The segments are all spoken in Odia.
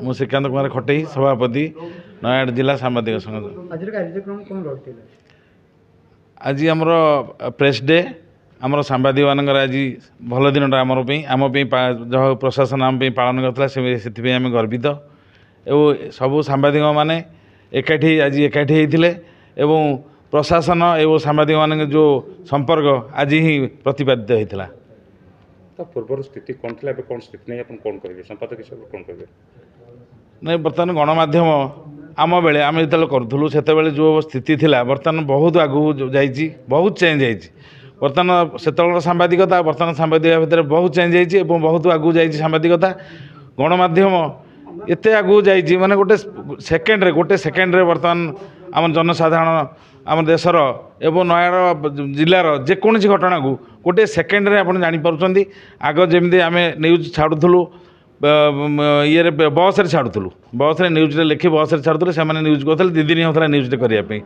ମୁଁ ଶ୍ରୀକାନ୍ତ କୁମାର ଖଟେଇ ସଭାପତି ନୟାଗଡ଼ ଜିଲ୍ଲା ସାମ୍ବାଦିକ ସଂଘ। ଆଜି ଆମର ପ୍ରେସ୍ ଡେ ଆମର ସାମ୍ବାଦିକମାନଙ୍କର ଆଜି ଭଲ ଦିନଟା ଆମ ପାଇଁ ଯାହା ପ୍ରଶାସନ ଆମ ପାଇଁ ପାଳନ କରିଥିଲା ସେଥିପାଇଁ ଆମେ ଗର୍ବିତ। ଏବଂ ସବୁ ସାମ୍ବାଦିକମାନେ ଆଜି ଏକାଠି ହୋଇଥିଲେ ଏବଂ ପ୍ରଶାସନ ଏବଂ ସାମ୍ବାଦିକମାନଙ୍କ ଯେଉଁ ସମ୍ପର୍କ ଆଜି ହିଁ ପ୍ରତିପାଦିତ ହୋଇଥିଲା। ପୂର୍ବରୁ ସ୍ଥିତି କ'ଣ ଥିଲା, ଏବେ କ'ଣ ସ୍ଥିତି ନେଇ ଆପଣ କ'ଣ କରିବେ, ସମ୍ପାଦକ ହିସାବରେ କ'ଣ କରିବେ? ନାଇଁ, ବର୍ତ୍ତମାନ ଗଣମାଧ୍ୟମ ଆମ ବେଳେ ଆମେ ଯେତେବେଳେ କରୁଥିଲୁ ସେତେବେଳେ ଯେଉଁ ସ୍ଥିତି ଥିଲା ବର୍ତ୍ତମାନ ବହୁତ ଆଗକୁ ଯାଇଛି, ବହୁତ ଚେଞ୍ଜ ହେଇଛି। ବର୍ତ୍ତମାନ ସେତେବେଳର ସାମ୍ବାଦିକତା ବର୍ତ୍ତମାନ ସାମ୍ବାଦିକ ଭିତରେ ବହୁତ ଚେଞ୍ଜ ହେଇଛି ଏବଂ ବହୁତ ଆଗକୁ ଯାଇଛି ସାମ୍ବାଦିକତା। ଗଣମାଧ୍ୟମ ଏତେ ଆଗକୁ ଯାଇଛି ମାନେ ଗୋଟେ ସେକେଣ୍ଡରେ ବର୍ତ୍ତମାନ ଆମ ଜନସାଧାରଣ ଆମ ଦେଶର ଏବଂ ନୟାଗଡ଼ ଜିଲ୍ଲାର ଯେକୌଣସି ଘଟଣାକୁ ଗୋଟିଏ ସେକେଣ୍ଡରେ ଆପଣ ଜାଣିପାରୁଛନ୍ତି। ଆଗ ଯେମିତି ଆମେ ନ୍ୟୁଜ୍ ଛାଡ଼ୁଥିଲୁ ଇଏରେ ବସ୍ରେ ଛାଡ଼ୁଥିଲୁ, ବସ୍ରେ ନ୍ୟୁଜ୍ରେ ଲେଖି ବସ୍ରେ ଛାଡ଼ୁଥିଲୁ, ସେମାନେ ନ୍ୟୁଜ୍ କରୁଥିଲେ 2 ଦିନ ହେଉଥିଲା ନ୍ୟୁଜ୍ଟେ କରିବା ପାଇଁ।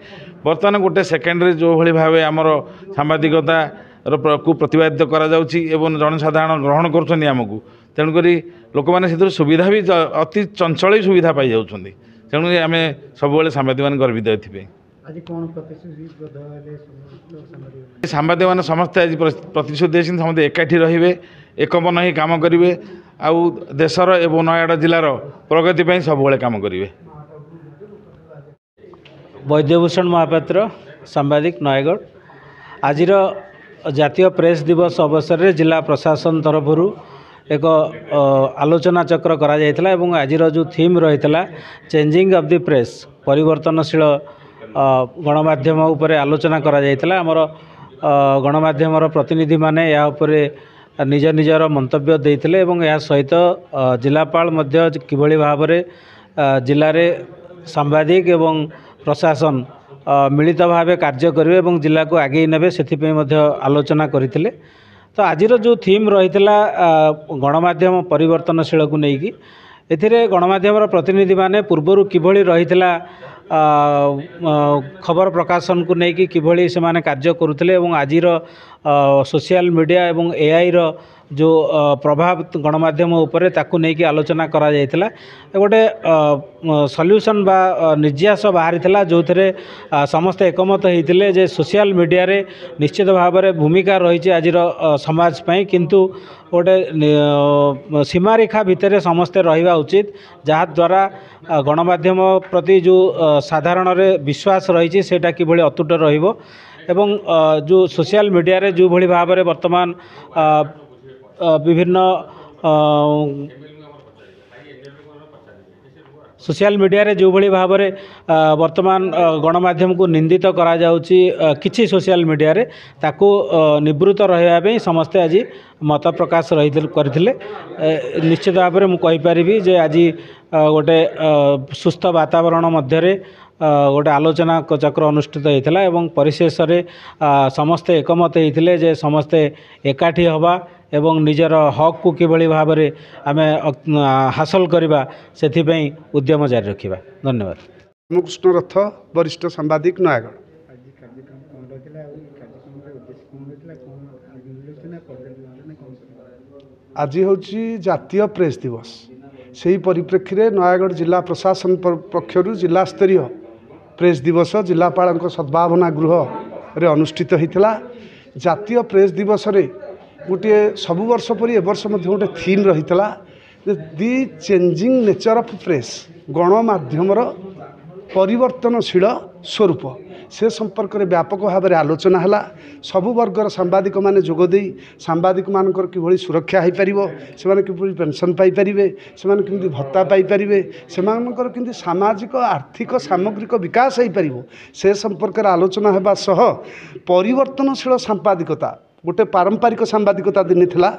ବର୍ତ୍ତମାନ ଗୋଟେ ସେକେଣ୍ଡରେ ଯେଉଁଭଳି ଭାବେ ଆମର ସାମ୍ବାଦିକତାକୁ ପ୍ରତିପାଦିତ କରାଯାଉଛି ଏବଂ ଜନସାଧାରଣ ଗ୍ରହଣ କରୁଛନ୍ତି ଆମକୁ, ତେଣୁକରି ଲୋକମାନେ ସେଥିରୁ ସୁବିଧା ବି ଅତି ଚଞ୍ଚଳ ସୁବିଧା ପାଇଯାଉଛନ୍ତି। ତେଣୁକରି ଆମେ ସବୁବେଳେ ସାମ୍ବାଦିକମାନେ ଗର୍ବିତ ଏଥିପାଇଁ। ସାମ୍ବାଦିକମାନେ ସମସ୍ତେ ଆଜି ପ୍ରତିଶ୍ରୁତି ଦେଇଛନ୍ତି ସମସ୍ତେ ଏକାଠି ରହିବେ, ଏକମନ ହୋଇ କାମ କରିବେ ଆଉ ଦେଶର ଏବଂ ନୟାଗଡ଼ ଜିଲ୍ଲାର ପ୍ରଗତି ପାଇଁ ସବୁବେଳେ କାମ କରିବେ। ବୈଦ୍ୟଭୂଷଣ ମହାପାତ୍ର, ସାମ୍ବାଦିକ, ନୟାଗଡ଼। ଆଜିର ଜାତୀୟ ପ୍ରେସ୍ ଦିବସ ଅବସରରେ ଜିଲ୍ଲା ପ୍ରଶାସନ ତରଫରୁ ଏକ ଆଲୋଚନା ଚକ୍ର କରାଯାଇଥିଲା ଏବଂ ଆଜିର ଯେଉଁ ଥିମ୍ ରହିଥିଲା ଚେଞ୍ଜିଂ ଅଫ୍ ଦି ପ୍ରେସ୍, ପରିବର୍ତ୍ତନଶୀଳ ଗଣମାଧ୍ୟମ ଉପରେ ଆଲୋଚନା କରାଯାଇଥିଲା। ଆମର ଗଣମାଧ୍ୟମର ପ୍ରତିନିଧିମାନେ ଏହା ଉପରେ ନିଜର ମନ୍ତବ୍ୟ ଦେଇଥିଲେ ଏବଂ ଏହା ସହିତ ଜିଲ୍ଲାପାଳ ମଧ୍ୟ କିଭଳି ଭାବରେ ଜିଲ୍ଲାରେ ସାମ୍ବାଦିକ ଏବଂ ପ୍ରଶାସନ ମିଳିତ ଭାବେ କାର୍ଯ୍ୟ କରିବେ ଏବଂ ଜିଲ୍ଲାକୁ ଆଗେଇ ନେବେ ସେଥିପାଇଁ ମଧ୍ୟ ଆଲୋଚନା କରିଥିଲେ। ତ ଆଜିର ଯେଉଁ ଥିମ୍ ରହିଥିଲା ଗଣମାଧ୍ୟମ ପରିବର୍ତ୍ତନଶୀଳକୁ ନେଇକି, ଏଥିରେ ଗଣମାଧ୍ୟମର ପ୍ରତିନିଧିମାନେ ପୂର୍ବରୁ କିଭଳି ରହିଥିଲା ଖବର ପ୍ରକାଶନକୁ ନେଇକି କିଭଳି ସେମାନେ କାର୍ଯ୍ୟ କରୁଥିଲେ ଏବଂ ଆଜିର ସୋସିଆଲ ମିଡ଼ିଆ ଏବଂ ଏଆଇର ଯେଉଁ ପ୍ରଭାବ ଗଣମାଧ୍ୟମ ଉପରେ ତାକୁ ନେଇକି ଆଲୋଚନା କରାଯାଇଥିଲା। ଗୋଟେ ସଲ୍ୟୁସନ୍ ବା ନିର୍ଯାସ ବାହାରିଥିଲା ଯେଉଁଥିରେ ସମସ୍ତେ ଏକମତ ହୋଇଥିଲେ ଯେ ସୋସିଆଲ ମିଡ଼ିଆରେ ନିଶ୍ଚିତ ଭାବରେ ଭୂମିକା ରହିଛି ଆଜିର ସମାଜ ପାଇଁ, କିନ୍ତୁ ଗୋଟେ ସୀମାରେଖା ଭିତରେ ସମସ୍ତେ ରହିବା ଉଚିତ, ଯାହାଦ୍ୱାରା ଗଣମାଧ୍ୟମ ପ୍ରତି ଯେଉଁ ସାଧାରଣରେ ବିଶ୍ୱାସ ରହିଛି ସେଇଟା କିଭଳି ଅତୁଟ ରହିବ ଏବଂ ଯେଉଁ ସୋସିଆଲ ମିଡ଼ିଆରେ ଯେଉଁଭଳି ଭାବରେ ବର୍ତ୍ତମାନ ବିଭିନ୍ନ सोशल मीडिया रे जो भली भाव में वर्तमान गणमाध्यम को निंदित करा जाउची किछि सोशल मीडिया रे ताकू निवृत्त रहिबा समस्ते आज मत प्रकाश करथिले। निश्चित भाव में मुझे कहीपरि जे आज गोटे सुस्थ वातावरण मध्य गोटे आलोचना चक्र अनुष्ठित होता है परिशेष समस्ते एकमत होते जे समस्ते एकाठी हवा एवं निजर हक को किभली भाव में आम हासिल करवा से उद्यम जारी रखा। धन्यवाद। रामकृष्ण रथ वरिष्ठ सांबादिक नयागढ़। आज हूँ जातीय प्रेस दिवस से परिप्रेक्षी में नयागढ़ जिला प्रशासन पक्षर जिला स्तरीय प्रेस दिवस जिलापाल सद्भावना गृह रे अनुष्ठित होता। जातीय प्रेस दिवस रे गोटे सब वर्ष परी वर्ष गोटे थीम रही दि चेंजिंग नेचर ऑफ प्रेस गणमाध्यमर परिवर्तनशील स्वरूप से संपर्क में व्यापक भाव में आलोचना है। सबु वर्गर सांबादिक माने जोगदे सांबादिक मानकर किभली सुरक्षा हो पार से किभली पेंशन पाइपर से किमती भत्ता पाइपर से किमती सामाजिक आर्थिक सामग्रिक विकास हो पार से संपर्क में आलोचना होगा सह परिवर्तनशील सांबादिकता गोटे पारंपरिक सांबादिकता दिन थिला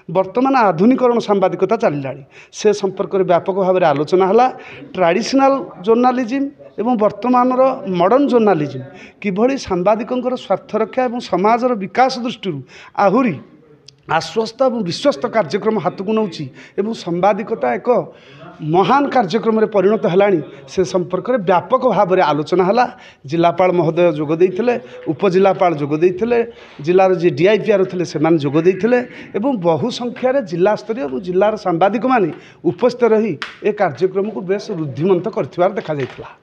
वर्तमान आधुनिकरण सांबादिकता चलला से संपर्क में व्यापक भाव में आलोचना है। ट्रेडिशनल जर्नालिज्म एवं वर्तमान मॉडर्न जर्नालिज्म किभली सांबादिकों स्वार्थ रक्षा और समाजर विकास दृष्टि आहुरी आश्वस्त और विश्वस्त कार्यक्रम हाथ को नौची एवं सांबादिकता एक महान कार्यक्रम परिणत है से संपर्क में व्यापक भाव में आलोचना है। जिलापाल महोदय जोगदे उपजिलापाल जोगदे जिलार जी डीआईपीआर थे से जोगदे एवं बहु संख्यार जिला स्तरीय और जिलार सांबादिक माने उपस्थित रही ए कार्यक्रम को बेस रुद्धिमंत कर देखा।